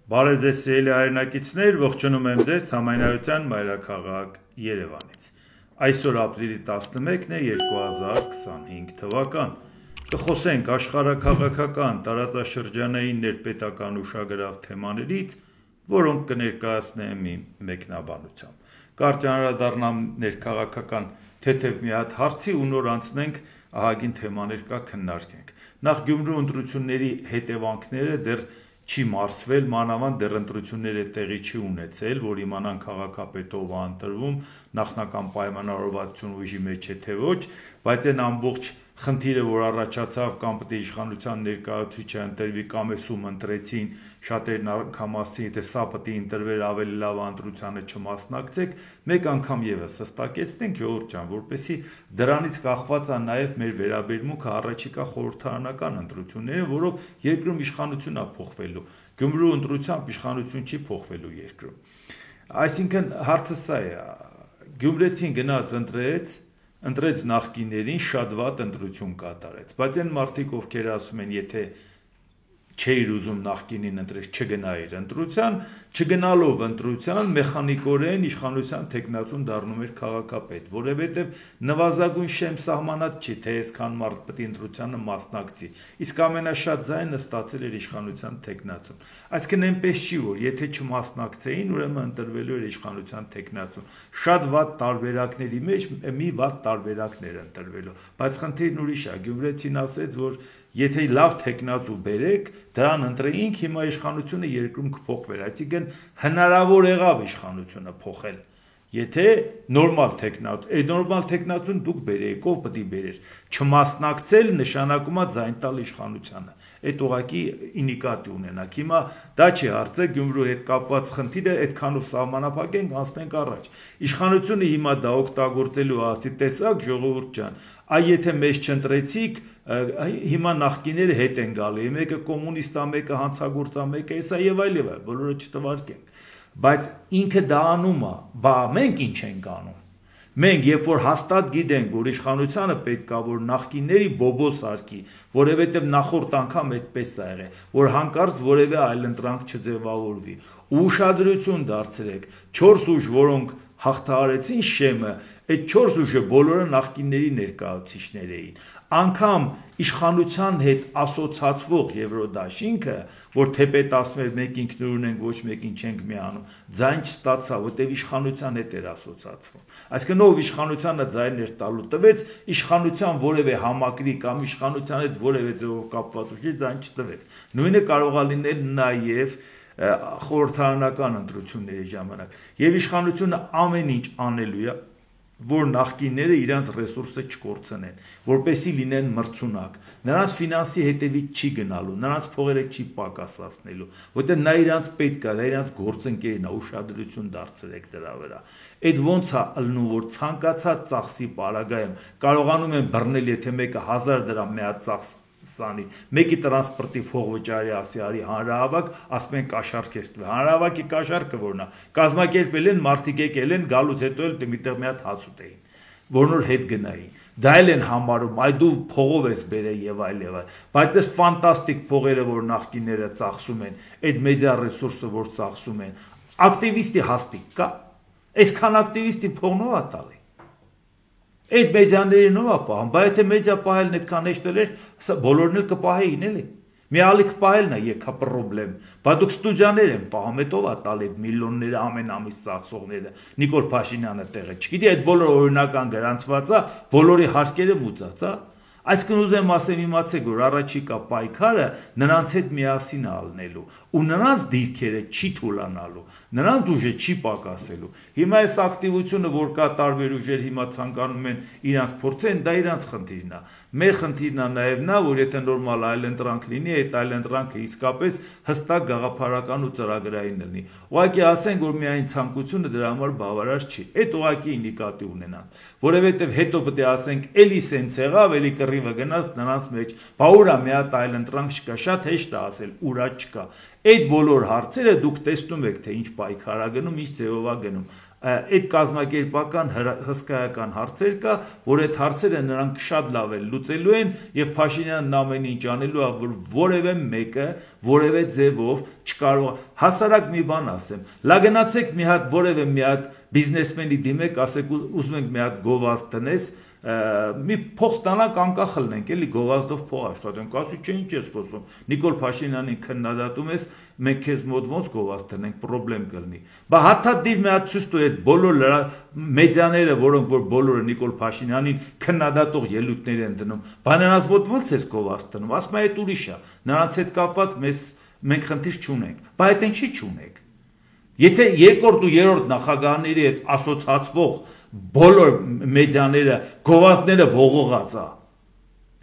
Բարև ձեզ սիրելի հայրենակիցներ, ողջունում եմ ձեզ Համայնայության մայրաքաղաք Երևանից։ Այսօր ապրիլի 11-ն է 2025 թվական։ Կխոսենք աշխարհաքաղաքական, տարածաշրջանային, ներպետական ուշագրավ թեմաներից, որոնք կներկայացնեմ իմ մեկնաբանությամբ։ Կարճ անդրադառնամ ներքաղաքական թեթև մի հատ հարցի ու նոր անցնենք ահագին թեմաներ կա քննարկենք։ Նախ Գյումրու ընտրությունների հետևանքները դեռ չի մարսվել, մանավանդ դեռ ընտրությունները տեղի չի ունեցել, որ իմանան քաղաքապետով ընտրվում, նախնական պայմանավորվածություն ուժի մեջ է թե ոչ, բայց այն ամբողջ խնդիրը, որ առաջացավ, կամ պետք է իշխանության ներկայացուցիչը ընտրվի կամ էսում ընտրեցին, շատերն անգամ ասցին, թե սա պետք է ընտրվեր ավելի լավ ընտրությանը չմասնակցեք, մեկ անգամ եւս հստակեցնենք ժողովուրդ ջան, որպեսզի դրանից կախված է նաեւ մեր վերաբերմունքը առաջիկա խորհրդարանական ընտրություններին, որով երկրում իշխանությունն է փոխվելու։ Գյումրու ընտրությամբ իշխանություն չի փոխվելու երկրում։ Այսինքն հարցը սա է, գյումրեցին գնաց ընտրեց նախկիներին, շատ վատ ընտրություն կատարեց, բայց այն մարդիկ, ովքեր ասում են, եթե չէիր ուզում նախկինին ընտրել, չգնայիր ընտրության, չգնալով ընտրության, մեխանիկորեն իշխանության թեկնածուն դառնում էր քաղաքապետ, որովհետև նվազագույն շեմ սահմանած չի, թե այսքան մարդ պետք է ընտրությանը մասնակցի, իսկ ամենաշատ ձայնը ստացել էր իշխանության թեկնածուն։ Այսինքն այնպես չի, որ եթե չմասնակցեին, ուրեմն ընտրվելու էր իշխանության թեկնածուն։ Շատ վատ տարբերակների մեջ մի վատ տարբերակներ ընտրվելու, բայց խնդիրն ուրիշ է, գյումրեցին ասեց, որ եթե լավ թեկնածու բերեք, դրան ընտրեինք, հիմա իշխանությունը երկրում կփոխվեր, այսինքն հնարավոր եղավ իշխանությունը փոխել, եթե նորմալ թեկնածու, այդ նորմալ թեկնածուն դուք բերեիք, ով պետք է բերեր, չմասնակցել նշանակում է ձայն տալ իշխանությանը, այդ ուղղակի ինիկատի ունենաք, հիմա դա չի հարցը, Գյումրու հետ կապված խնդիրը այդքանով սահմանափակենք, անցնենք առաջ, իշխանությունը հիմա դա օգտագործելու ասի, տեսակ ժողովուրդ ջան, այ եթե մեզ չընտրեցիք, հիմա նախկիները հետ են գալու, մեկը կոմունիստ է, մեկը հանցագործ է, մեկը էսա եւ այլ, բոլորը չտվարկենք, բայց ինքը դա անում է, բա մենք ինչ ենք անում։ Մենք երբ որ հաստատ գիտենք, որ իշխանությանը պետք է որ նախկինների բոբոս արկի, որովհետև նախորդ անգամ այդպես է եղել, որ հանկարծ որևէ այլընտրանք չձևավորվի, ու ուշադրություն դարձրեք, 4 ուժ, որոնք հաղթահարեցին շեմը, այդ 4 ուժը բոլորը նախկինների ներկայացուցիչներ էին։ Անգամ իշխանության հետ ասոցացվող Եվրոդաշինքը, որ թեպետ ասում էր մենք ինքնուրույն ենք, ոչ մեկին չենք միանում, ձայն չստացավ, որտեղ իշխանության հետ էր ասոցացվում։ Այսինքն ով իշխանությանը ձայներ տալու տվեց, իշխանության որևէ համակրի կամ իշխանության հետ որևէ ձևով կապված ուժի ձայն չտվեց։ Նույնը կարող է լինել նաև խորհրդարանական ընտրությունների ժամանակ, եւ իշխանությունը ամեն ինչ անելու է, որ նախկինները իրանց ռեսուրսը չկորցնեն, որպեսզի լինեն մրցունակ, նրանց ֆինանսի հետևից չի գնալու, նրանց փողերը չի պակասացնելու, որտեղ նա իրանց պետք է, դա իրանց գործընկերն է, ուշադրություն դարձրեք դրա վրա։ Այդ ոնց է ըլնում, որ ցանկացած ծախսի պարագայում կարողանում են բռնել, եթե մեկը 1000 դրամ մի հատ ծախս սանի, մեկի տրանսպորտի փող վճարի ասի արի հանրահավաք, ասում են կաշառք է ստվել, հանրահավաքի կաշառքը որն է, կազմակերպել են, մարդիկ եկել են, գալուց հետո էլ միտեղ մի հատ հաց ուտեին, որ նոր հետ գնային, դա էլ են համարում, այ դու փողով ես բերել եւ այլ, բայց այս ֆանտաստիկ փողերը, որ նախկինները ծախսում են, այդ մեդիա ռեսուրսը, որ ծախսում են, ակտիվիստի հաստիկ կա, այսքան ակտիվիստի փողնով է տալի։ Այդ մեդիաների նով է պահում, բայց եթե մեդիա պահելն այդքան հեշտ էր, բոլորն էլ կպահեին էլի։ Մի ալիք պահելն է եկա պրոբլեմ, բայց դուք ստուդիաներ են պահում, այդ ով է տալ այդ միլիոնները ամեն ամիս ծախսողները, Նիկոլ Փաշինյանը տեղը չգիտի, այդ բոլոր օրինական գրանցված է, բոլորի հարկերը մուծած է։ Այսինքն ուզեմ ասեմ իմացեք, որ առաջիկա պայքարը նրանց հետ միասին է ալնելու ու նրանց դիրքերը չի թուլանալու, նրանց ուժը չի պակասելու։ Հիմա այս ակտիվությունը, որ կա տարբեր ուժեր հիմա ցանկանում են իրանց փորձեն, դա իրանց խնդիրն է։ Մեր խնդիրն է նաև նա, որ եթե նորմալ այլընտրանք լինի, այդ այլընտրանքը իսկապես հստակ գաղափարական ու ծրագրային լինի։ Ուղղակի ասենք, որ միայն ցանկությունը դրա համար բավարար չի։ Այդ ուղղակի նկատի ունենանք, որովհետև հետո պետք է ասենք, էլի սենց եղավ, էլի լրիվը գնաց նրանց մեջ, բա ուրա մի հատ այլ ընտրանք չկա, շատ հեշտ է ասել, ուրա չկա։ Այդ բոլոր հարցերը դուք տեսնում եք, թե ինչ պայքար է գնում, ինչ ձևով է գնում։ Այդ կազմակերպական հսկայական հարցեր կա, որ այդ հարցերը նրանք շատ լավ են լուծելու են եւ Փաշինյանն ամեն ինչ անելու է, որ որևէ մեկը որևէ ձևով չկարող հասարակ մի բան ասեմ, լա գնացեք մի հատ որևէ մի հատ բիզնեսմենի դիմեք, ասեք ուզում ենք մի հատ գովազդ տնես, մի փող ստանանք անկախ լինենք, էլի գովազդով փող աշխատենք, ասի չէ ինչ ես խոսում, Նիկոլ Փաշինյանին քննադատում ես, մենք քեզ մոտ ոնց գովազդ տնենք, պրոբլեմ կլինի։ Բա հաթաթ մի հատ ցույց տու այդ բոլոր մեդիաները, որոնք որ բոլորը Նիկոլ Փաշինյանին քննադատող ելույթներ են դնում, բա նրանց մոտ ոնց ես գովազդ տնում, ասում է այդ ուրիշ է, նրանց հետ կապված մենք խնդիր չունենք, բա այդ ինչի չունենք։ Եթե երկրորդ ու երրորդ նախագահների հետ ասոցացվող բոլոր մեդիաները գովազդները ողողած է,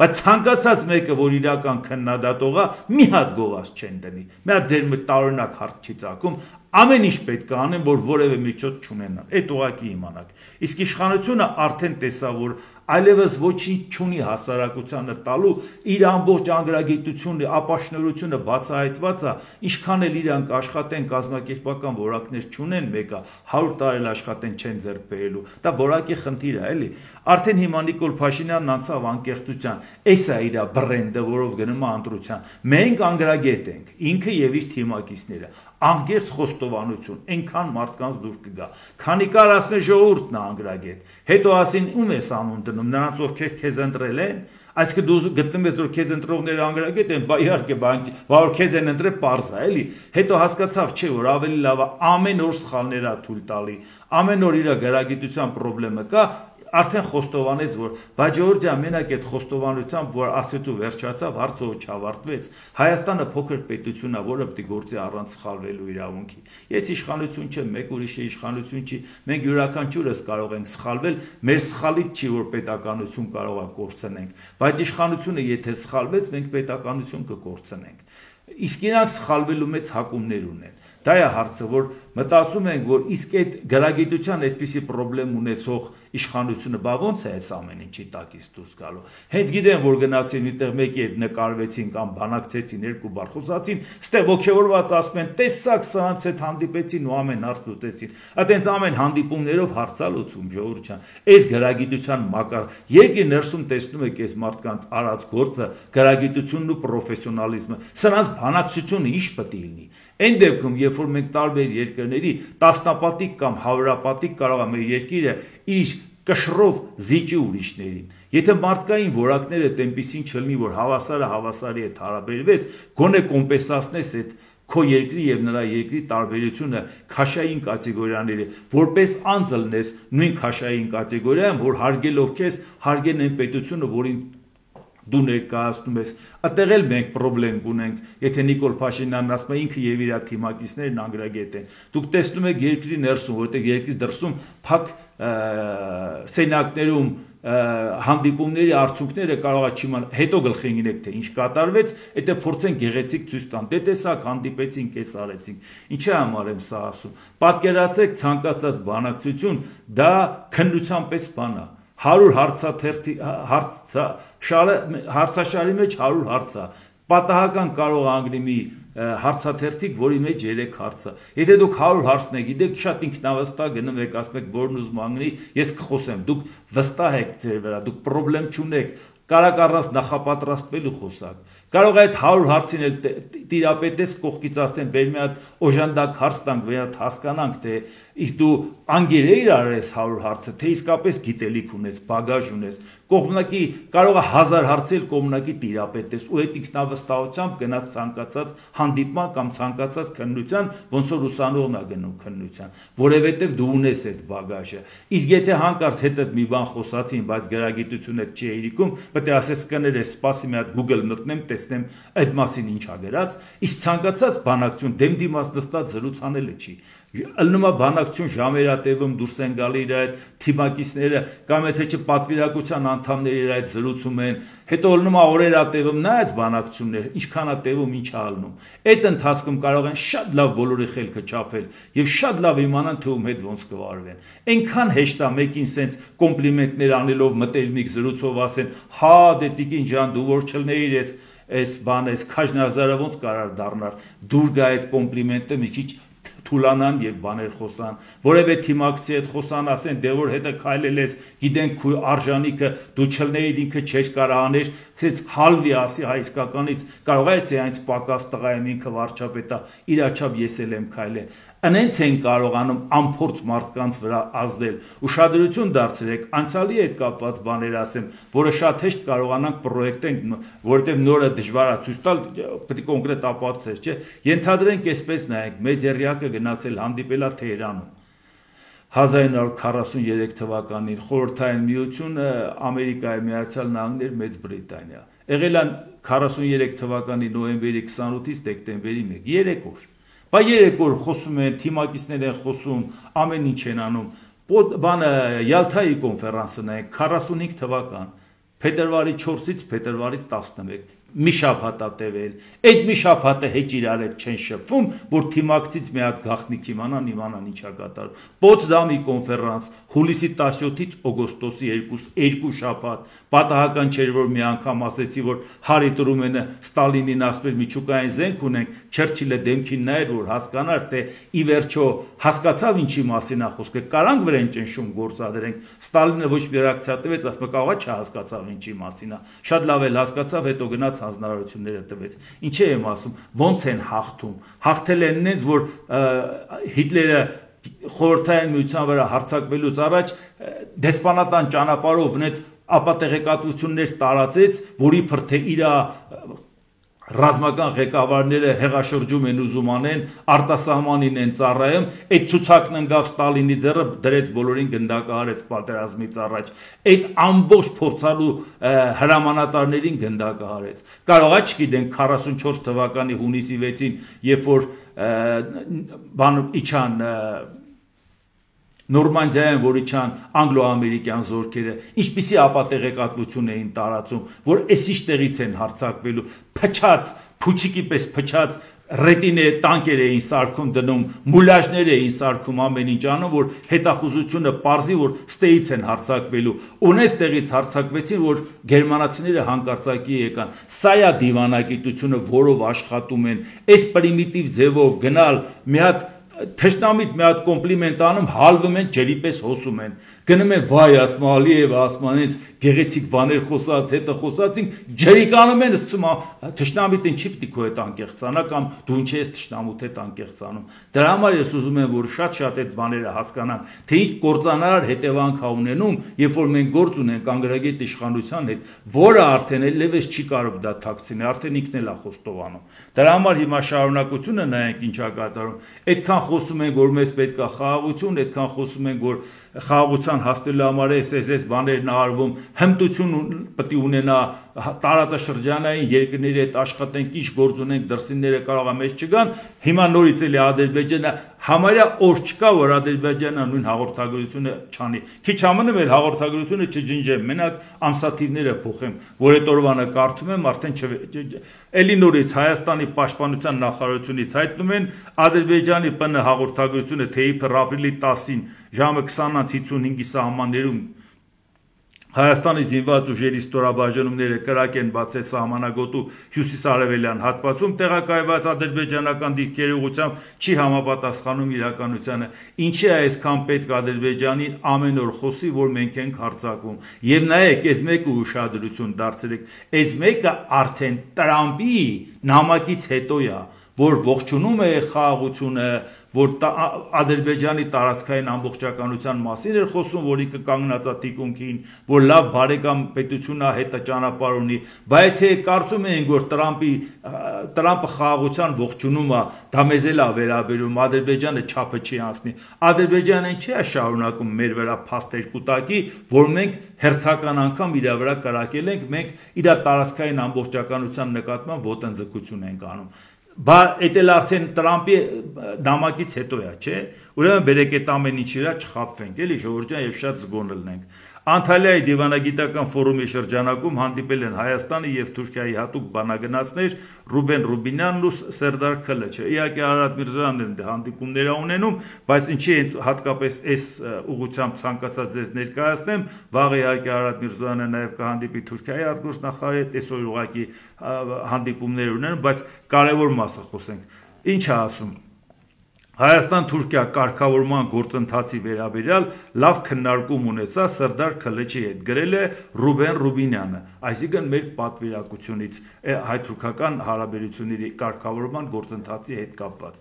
բայց ցանկացած մեկը, որ իրական քննադատող է, մի հատ գովազդ չեն դնի, մի հատ ձեր տարօրինակ հարց չի ծագում, ամեն ինչ պետք է անեն, որ որևէ միջոց չունենան, այդ ուղղակի իմանաք։ Իսկ իշխանությունը արդեն տեսա, որ այլևս ոչինչ չունի հասարակությանը տալու, իր ամբողջ անգրագիտությունը, ապաշնորությունը բացահայտված է, ինչքան էլ իրանք աշխատեն կազմակերպական որակներ չունեն, մեկը 100 տարի աշխատեն չեն ձեռք բերելու, դա որակի խնդիր է, էլի։ Արդեն հիմա Նիկոլ Փաշինյանն անցավ անկեղծության, էս է իր բրենդը, որով գնում է ընտրության։ Մենք անգրագետ ենք, ինքը եւ իր թիմակիցները, անկեղծ խոստովանություն, այնքան մարդկանց դուր կգա։ Քանի կար ասում է ժողովուրդն է անգրագետ, հետո ասին ում ես անուն դնում, նրանց ովքեր քեզ ընտրել են, այսինքն դու գտնում ես որ քեզ ընտրողները անգրագետ են, բա իհարկե, բա որ քեզ են ընտրել պարզ է, էլի։ Հետո հասկացավ, չէ, որ ավելի լավ է ամեն օր սխալներ է թույլ տալի, ամեն օր իր գրագիտության խնդրեմը կա, արդեն խոստովանեց, որ Բաջորդ ջան, մենակ այդ խոստովանությամբ, որ ասեցու վերջացավ, հարցը չավարտվեց, Հայաստանը փոքր պետություն է, որը պետք է գործի առանց սխալվելու իրավունքի։ Ես իշխանություն չեմ, մեկ ուրիշը իշխանություն չի, մենք յուրաքանչյուրս կարող ենք սխալվել, մեր սխալից չի, որ պետականություն կարող է կորցնենք, բայց իշխանությունը եթե սխալվեց, մենք պետականություն կկորցնենք։ Իսկ իրանք սխալվելու մեծ հակումներ ունեն։ Դա է հարցը, որ մտածում ենք, որ իսկ այդ գրագիտության այդպիսի խնդրեմ ունեցող իշխանությունը բա ոնց է այս ամեն ինչի տակից դուրս գալու։ Հենց գիտեն, որ գնացին միտեղ մեկի հետ նկարվեցին կամ բանակցեցին, երկու բառ խոսացին, ստե ոգևորված ասում են, տեսակ սրանց հետ հանդիպեցին ու ամեն հարց լուծեցին։ Այդտենց ամեն հանդիպումներով հարցա լուծում, ժողովուրդ ջան։ Այս գրագիտության մակար երկրի ներսում տեսնում եք այս մարդկանց արած գործը, գրագիտությունն ու պրոֆեսիոնալիզմը, սրանց բանակցությունը ինչ պետք է լինի։ Այն դեպքում, երբ որ մենք տարբեր երկրների տասնապատիկ կամ հարյուրապատիկ կարող է մեր երկիրը իր կշռով զիջի ուրիշներին։ Եթե մարդկային որակները այնպեսին չլինի, որ հավասարը հավասարի հետ հարաբերվես, գոնե կոմպենսացնես այդ քո երկրի եւ նրա երկրի տարբերությունը քաշային կատեգորիաների, որպես անձ լնես նույն քաշային կատեգորիայում, որ հարգելով քեզ հարգեն այն պետությունը, որին դու ներկայացնում ես, այդտեղ էլ մենք խնդրեմ ունենք, եթե Նիկոլ Փաշինյանն ասում է ինքը եւ իր թիմակիցներն անգրագետ են։ Դուք տեսնում եք երկրի ներսում, որտեղ երկրի դրսում փակ սենյակներում հանդիպումների արդյունքները կարող է չիմանալ, հետո գլխի գնեք թե ինչ կատարվեց, դա փորձեն գեղեցիկ ցույց տան։ Դե տեսակ հանդիպեցինք, էս արեցինք։ Ինչի համար եմ սա ասում։ Պատկերացրեք ցանկացած բանակցություն, դա քննության պես բան է։ 100 հարցաշարի մեջ 100 հարց է։ Պատահական կարող անգնի մի հարցաթերթիկ, որի մեջ 3 հարց է։ Եթե դուք 100 հարցն եք, գիտեք, շատ ինքնավստահ գնում եք, ասում եք, որն ուզում անգնի, ես կխոսեմ։ Դուք վստահ եք ձեր վրա, դուք խնդրեմ չունեք, կարող առանց նախապատրաստվելու խոսակ։ Կարող է այդ 100 հարցին էլ տիրապետես կողքից ասեն, բեր մի հատ օժանդակ հարց տանք, մի հատ հասկանանք, թե իսկ դու անգերեիր արես 100 հարցը, թե իսկապես գիտելիք ունես, բագաժ ունես, կողմնակի կարող է 1000 հարցել կողմնակի տիրապետես ու այդ ինքնավստահությամբ գնաց ցանկացած հանդիպման կամ ցանկացած քննության, ոնց որ ուսանողն է գնում քննության, որովհետև դու ունես այդ բագաժը։ Իսկ եթե հանկարծ հետդ մի բան խոսացին, բայց գրագիտությունը չի երիկում, պետք է ասես կներես, սպասի մի հատ Google մտնեմ, տեսնեմ այդ մասին ինչ ա գրած, իսկ ցանկացած բանակցություն դեմ դիմաց նստած զրույց անելը չի։ Ըլնումա բանակցություն ժամերատևում դուրս են գալի իր այդ թիմակիցները կամ եթե չէ պատվիրակության անդամները իր այդ զրուցում են, հետո ըլնումա օրերատևում նայած բանակցություններ, ինչքան է տևում, ինչ է ալնում։ Այդ ընթացքում կարող են շատ լավ բոլորի խելքը չափել եւ շատ լավ իմանան թե ում հետ ոնց կվարվեն։ Այնքան հեշտ է մեկին սենց կոմպլիմենտներ անելով մտերմիկ զրուցով ասեն, հա դե տիկին ջան դու որ չլնեիր այս բանը, այս քաջնազարը ոնց կարար դառնար, դուր գա այդ կոմպլիմենտը մի քիչ թուլանան եւ բաներ խոսան, որևէ թիմակցի հետ խոսան, ասեն դե որ հետը քայլել ես, գիտենք քու արժանիքը, դու չլնեիր ինքը չէր կարա աներ, ցած հալվի ասի հայ իսկականից, կարող է սրանց պակաս տղա եմ ինքը վարչապետա, իր աչափ ես էլ եմ քայլել։ Անենց են կարողանում անփորձ մարդկանց վրա ազդել։ Ուշադրություն դարձրեք, անցյալի հետ կապված բաներ ասեմ, որը շատ հեշտ կարողանանք պրոյեկտենք, որովհետև նորը դժվար է ցույց տալ, պետք է կոնկրետ ապացույց, չէ։ Ենթադրենք այսպես նայեք, մեծերյակը գնացել հանդիպելա Թեհրանում 1943 թվականին Խորհրդային Միությունը, Ամերիկայի Միացյալ Նահանգներ, Մեծ Բրիտանիա։ Եղել է 43 թվականի նոյեմբերի 28-ից դեկտեմբերի 1, 3 օր։ Բա 3 օր խոսում են, թիմակիցներ են խոսում, ամեն ինչ են անում։ Բանը Յալթայի կոնֆերանսն է 45 թվական, փետրվարի 4-ից փետրվարի 11, մի շաբաթ է տևել։ Այդ մի շաբաթը հետ իրար հետ չեն շփվում, որ թիմակցից մի հատ գաղտնիք իմանան ինչ է կատարում։ Պոցդամի կոնֆերանս հուլիսի 17-ից օգոստոսի 2 շաբաթ, պատահական չէր որ մի անգամ ասեցի, որ Հարի Տրումենը Ստալինին ասել միջուկային զենք ունենք, Չերչիլը դեմքին նայր, որ հասկանար, թե ի վերջո հասկացավ ինչի մասին է խոսքը, կարանք վրան ճնշում գործադրենք։ Ստալինը ոչ մի ռեակցիա տվեց, ասում կարող է չհասկացավ ինչի մասին է։ Շատ լավ էլ հասկացավ, հետո գնաց հանրությունները տվեց։ Ինչ եմ ասում, ոնց են հաղթում։ Հաղթել են նենց, որ Հիտլերը Խորհրդային Միության վրա հարձակվելուց առաջ դեսպանատան ճանապարհով նենց ապատեղեկատվություններ տարածեց, որի փրթե իր ռազմական ղեկավարները հեղաշրջում են ուզում անեն, արտասահմանին են ծառայում, այդ ցուցակն ընկավ Ստալինի ձեռը, դրեց բոլորին գնդակահարեց պատերազմից առաջ, այդ ամբողջ փորձալու հրամանատարներին գնդակահարեց։ Կարող է չգիտենք 44 թվականի հունիսի 6-ին, երբ որ բան իջան Նորմանդիայում, որ իջան անգլո-ամերիկյան զորքերը, ինչպիսի ապատեղեկատվություն էին տարածում, որ էսիշ տեղից են հարձակվելու, փչած, փուչիկի պես փչած ռետինե տանկեր էին սարքում դնում, մուլաժներ էին սարքում ամեն ինչ անում, որ հետախուզությունը պարզի, որ ստեից են հարձակվելու, ունես տեղից հարձակվեցին, որ գերմանացիները հանկարծակի եկան։ Սա է դիվանագիտությունը, որով աշխատում են, այս պրիմիտիվ ձևով գնալ մի հատ Թշնամիտ մի հատ կոմպլիմենտ անում, հալվում են, ջերի պես հոսում են։ Գնում են, վայ, ասում Ալիևը, ասում անց գեղեցիկ բաներ խոսած, հետը խոսածին, ջերի կանում են, սկսում թշնամիտին չի պիտի քո հետ անկեղծանա կամ դու ինչ ես թշնամուտ հետ անկեղծանում։ Դրա համար ես ուզում եմ, որ շատ այդ բաները հասկանան, թե ինչ կործանարար հետևանք ա ունենում, երբ որ մենք գործ ունենք անգրագետ իշխանության հետ, որը արդեն ելևս չի կարող դա թաքցնել, արդեն ինքն էլ է խոստովանում։ Դրա համար հիմա շարունակությունը նայենք ինչ ա կատարում։ Այդքան խոսում ենք, որ մեզ պետք է խաղաղություն, այդքան խոսում ենք, որ խաղաղության հասնելու համար այս բաներն արվում, հմտություն պետք է ունենա տարածաշրջանային երկրների հետ աշխատենք, ինչ գործ ունենք, դրսինները կարող է մեզ չգան, հիմա նորից էլի Ադրբեջանը համարյա օր չկա, որ Ադրբեջանը նույն հաղորդագրությունը չանի։ Քիչ ամնում էլ հաղորդագրությունը չջնջեմ, մենակ ամսաթիվները փոխեմ, որ այդ օրվանը կարդում եմ, արդեն էլի նորից Հայաստանի պաշտպանության նախարարությունից հայտնում են Ադրբեջանի ՊՆ հաղորդագրությունը թե իբր ապրիլի 10-ին ժամը 20:55-ի սահմաններում Հայաստանի զինված ուժերի ստորաբաժանումները կրակ են բացել սահմանագոտու հյուսիսարևելյան հատվածում տեղակայված ադրբեջանական դիրքերի ուղղությամբ չի համապատասխանում իրականությանը։ Ինչի է այսքան պետք Ադրբեջանին ամեն օր խոսի, որ մենք ենք հարձակվում։ Եվ նայեք, այս մեկը ուշադրություն դարձրեք, այս մեկը արդեն Տրամպի նամակից հետո է, որ ողջունում է խաղաղությունը, որ Ադրբեջանի տարածքային ամբողջականության մասին էր խոսում, որի կկանգնած է թիկունքին, որ լավ բարեկամ պետությունն է, հետը ճանապարհ ունի, բայց եթե կարծում ենք, որ Տրամպը խաղաղության ողջունում է, դա մեզ էլ է վերաբերում, Ադրբեջանը չափը չի անցնի, Ադրբեջանը չի շարունակում մեր վրա փաստեր կուտակի, որ մենք հերթական անգամ իր վրա կրակել ենք, մենք իր տարածքային ամբողջականության նկատմամբ ոտնձգություն ենք անում։ Բա էդ էլ արդեն Տրամպի նամակից հետո է, չէ՞։ Ուրեմն բերեք այդ ամեն ինչի վրա չխաբվենք, էլի ժողովրդյան եւ շատ զգոն լինենք։ Անտալիայի դիվանագիտական ֆորումի շրջանակում հանդիպել են Հայաստանի եւ Թուրքիայի հատուկ բանագնացներ Ռուբեն Ռուբինյանն ու Սերդար Քլիչը։ Իհարկե Արարատ Միրզոյանն են հանդիպումներ ունենում, բայց ինչի հատկապես այս ուղղությամբ ցանկացած ձեզ ներկայացնեմ, վաղ իհարկե Արարատ Միրզոյանը նաեւ կհանդիպի Թուրքիայի արտգործնախարարի հետ, այսօր ուղղակի հանդիպումներ ունեն, բայց կարևոր մասը խոսենք։ Ինչ է ասում Հայաստան-Թուրքիա կարգավորման գործընթացի վերաբերյալ լավ քննարկում ունեցա Սերդար Քլիչի հետ, գրել է Ռուբեն Ռուբինյանը, այսինքն մեր պատվիրակությունից հայ-թուրքական հարաբերությունների կարգավորման գործընթացի հետ կապված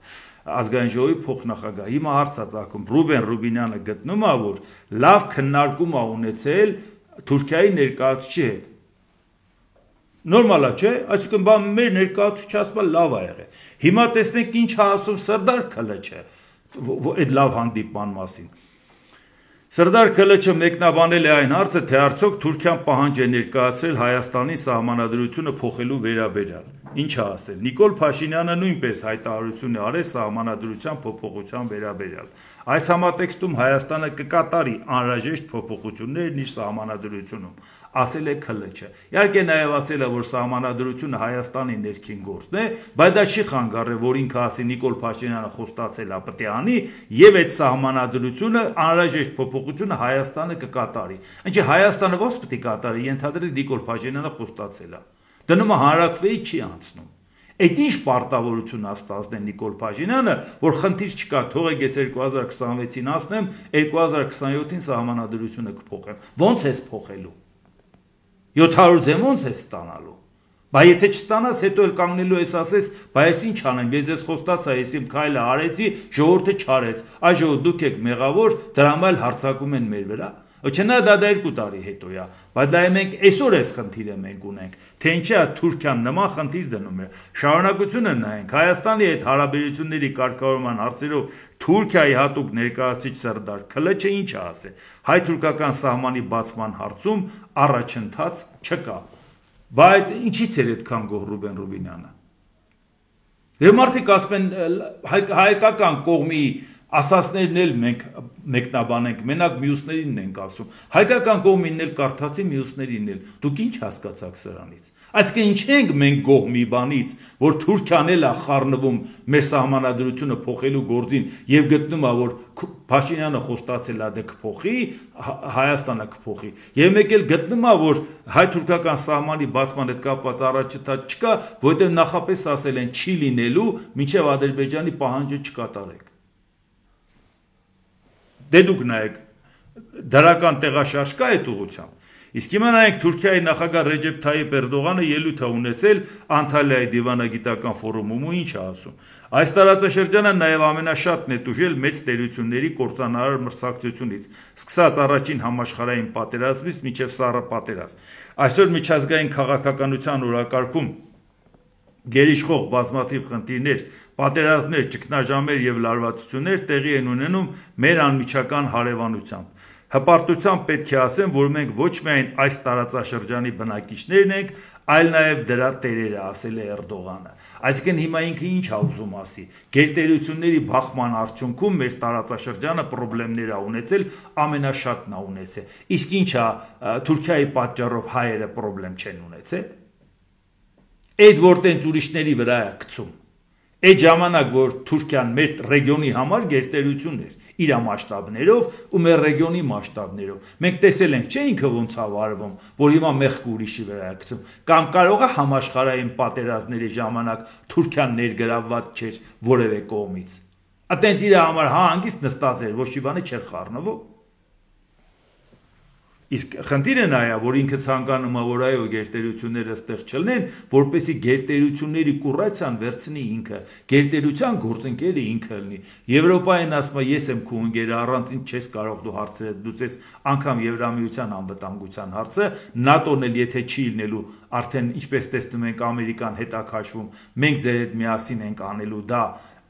ազգային ժողովի փոխնախագահ։ Հիմա հարց է ծագում, Ռուբեն Ռուբինյանը գտնում է, որ լավ քննարկում է ունեցել Թուրքիայի ներկայացուցիչի հետ։ Նորմալ է, չէ՞, այսինքն մեր ներկայացուցիչը ասում է լավ է եղել։ Հիմա տեսնենք ինչ է ասում Սերդար Քլիչը այդ լավ հանդիպման մասին։ Սերդար Քլիչը մեկնաբանել է այն հարցը, թե արդյոք Թուրքիան պահանջ է ներկայացրել Հայաստանի սահմանադրությունը փոխելու վերաբերյալ։ Ինչ է ասել։ Նիկոլ Փաշինյանը նույնպես հայտարարություն է արել սահմանադրության փոփոխության վերաբերյալ։ Այս համատեքստում Հայաստանը կկատարի անհրաժեշտ փոփոխություններն իր սահմանադրությունում, ասել է Քլիչը։ Իհարկե նաև ասել է, որ սահմանադրությունը Հայաստանի ներքին գործն է, բայց դա չի խանգարել, որ ինքը ասի Նիկոլ Փաշինյանը խոստացել է պետք է անի, եւ այդ սահմանադրությունը անհրաժեշտ փոփոխությունը Հայաստանը կկատարի։ Ինչի Հայաստանը ո՞ց պետք է կատարի, ենթադրենք Նիկոլ Փաշինյանը խոստացել է։ Դնում է հանրակրվեի չի անցնում։ Այդ ինչ պարտավորություն է ստացել Նիկոլ Փաշինյանը, որ խնդիր չկա, թողեք ես 2026-ին ասնեմ, 2027-ին սահմանադրությունը կփոխեմ։ Ո՞նց ես փոխելու։ 700 ձեն ո՞նց ես ստանալու։ Բայց եթե չստանաս, հետո էլ կանգնելու ես ասես, բայց ես ինչ անեմ, ես ձեզ խոստացա, ես իմ քայլը արեցի, ժողովուրդը չարեց։ Այ ժողովուրդ դուք եք մեղավոր, դրա համար հարձակում են մեր վրա։ Չնայած դա 2 տարի հետո է, բայց դա մենք այսօր էս խնդիրը մենք ունենք, թե ինչի է Թուրքիան նման խնդիր դնում է։ Շարունակությունը նայենք, Հայաստանի հետ հարաբերությունների կարգավորման հարցերով Թուրքիայի հատուկ ներկայացուցիչ Սերդար Քլիչը ինչ է ասել։ Հայ-թուրքական սահմանի բացման հարցում առաջընթաց չկա։ Բայց ինչի՞ց էր այդքան գոհ Ռուբեն Ռուբինյանը։ Եվ մարդիկ ասում են հայկական կողմի ասածներն էլ մենք մեկնաբանենք, մենակ մյուսներին ենք ասում։ Հայկական կողմին էլ կարդացի մյուսներին էլ։ Դուք ինչ հասկացաք սրանից։ Այսինքն ինչ ենք մենք գոհ մի բանից, որ Թուրքիան էլ է խառնվում մեր սահմանադրությունը փոխելու գործին եւ գտնում է, որ Փաշինյանը խոստացել է դա կփոխի, Հայաստանը կփոխի։ Եվ մեկ էլ գտնում է, որ հայ-թուրքական սահմանի բացման հետ կապված առաջընթաց չկա, որովհետեւ նախապես ասել են չի լինելու, մինչեւ Ադրբեջանի պահանջը չկատարեք։ Դե դուք նայեք, դրական տեղաշարժ կա այդ ուղղությամբ։ Իսկ հիմա նայեք Թուրքիայի նախագահ Ռեջեփ Թայիփ Էրդողանը ելույթ է ունեցել Անտալիայի դիվանագիտական ֆորումում ու ինչ է ասում։ Այս տարածաշրջանը նաև ամենաշատն է տուժել մեծ տերությունների կործանարար մրցակցությունից, սկսած առաջին համաշխարհային պատերազմից մինչև Սառը պատերազմ։ Այսօր միջազգային քաղաքականության օրակարգում գերիշխող բազմաթիվ խնդիրներ, պատերազմներ, ճգնաժամեր եւ լարվածություններ տեղի են ունենում մեր անմիջական հարևանությամբ։ Հպարտությամբ պետք է ասեմ, որ մենք ոչ միայն այս տարածաշրջանի բնակիչներն ենք, այլ նաեւ դրա տերերը, ասել է Էրդողանը։ Այսինքն հիմա ինքը ինչ է ուզում ասի։ Գերտերությունների բախման արդյունքում մեր տարածաշրջանը խնդիրներ է ունեցել, ամենաշատն է ունեցել։ Իսկ ինչ է Թուրքիայի պատճառով հայերը խնդիրներ չեն ունեցել։ Այդ որ տենց ուրիշների վրա է գցում։ Այդ ժամանակ որ Թուրքիան մեր ռեգիոնի համար գերտերություն էր, իր մասշտաբներով ու մեր ռեգիոնի մասշտաբներով։ Մենք տեսել ենք, չէ՞ ինքը ոնց է վարվում, որ հիմա մեղք ուրիշի վրա է գցում։ Կամ կարող է համաշխարհային պատերազմների ժամանակ Թուրքիան ներգրավված չէր որևէ կողմից։ Այտենց իր համար հանգիստ նստած էր, ոչ մի բանը չէր խառնվում։ Իսկ խնդիրը նա է, որ ինքը ցանկանում է, որ այո գերտերությունները այստեղ չլինեն, որպեսզի գերտերությունների կուրացիան վերցնի ինքը, գերտերության գործընկերը ինքը լինի։ Եվրոպային ասում է, ես եմ քո ընկերը, առանց ինձ չես կարող դու հարցերը լուծես, անգամ Եվրամիության անվտանգության հարցը, ՆԱՏՕ-ն էլ եթե չի լինելու, արդեն ինչպես տեսնում ենք Ամերիկան հետ է քաշվում, մենք ձեր հետ միասին ենք անելու դա,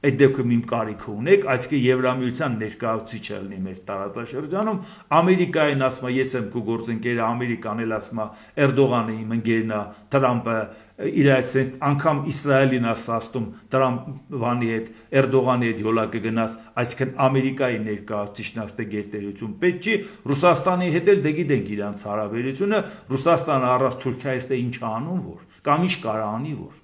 այդ դեպքում իմ կարիքը ունեք, այսինքն Եվրամիության ներկայացուցիչը լինի մեր տարածաշրջանում, Ամերիկային ասում է, ես եմ քո գործընկերը, Ամերիկան էլ ասում է, Էրդողանը իմ ընկերն է, Տրամպը իր այդ անգամ Իսրայելին է սաստում Տրամփի հետ, Էրդողանի հետ յոլա կգնաս, այսինքն Ամերիկայի ներկայացուցիչն աստե գերտերություն պետք չի, Ռուսաստանի հետ էլ դե գիտենք իրանց հարաբերությունը, Ռուսաստանը առանց Թուրքիայից դե ինչ անում որ, կամ ինչ կարա անի որ,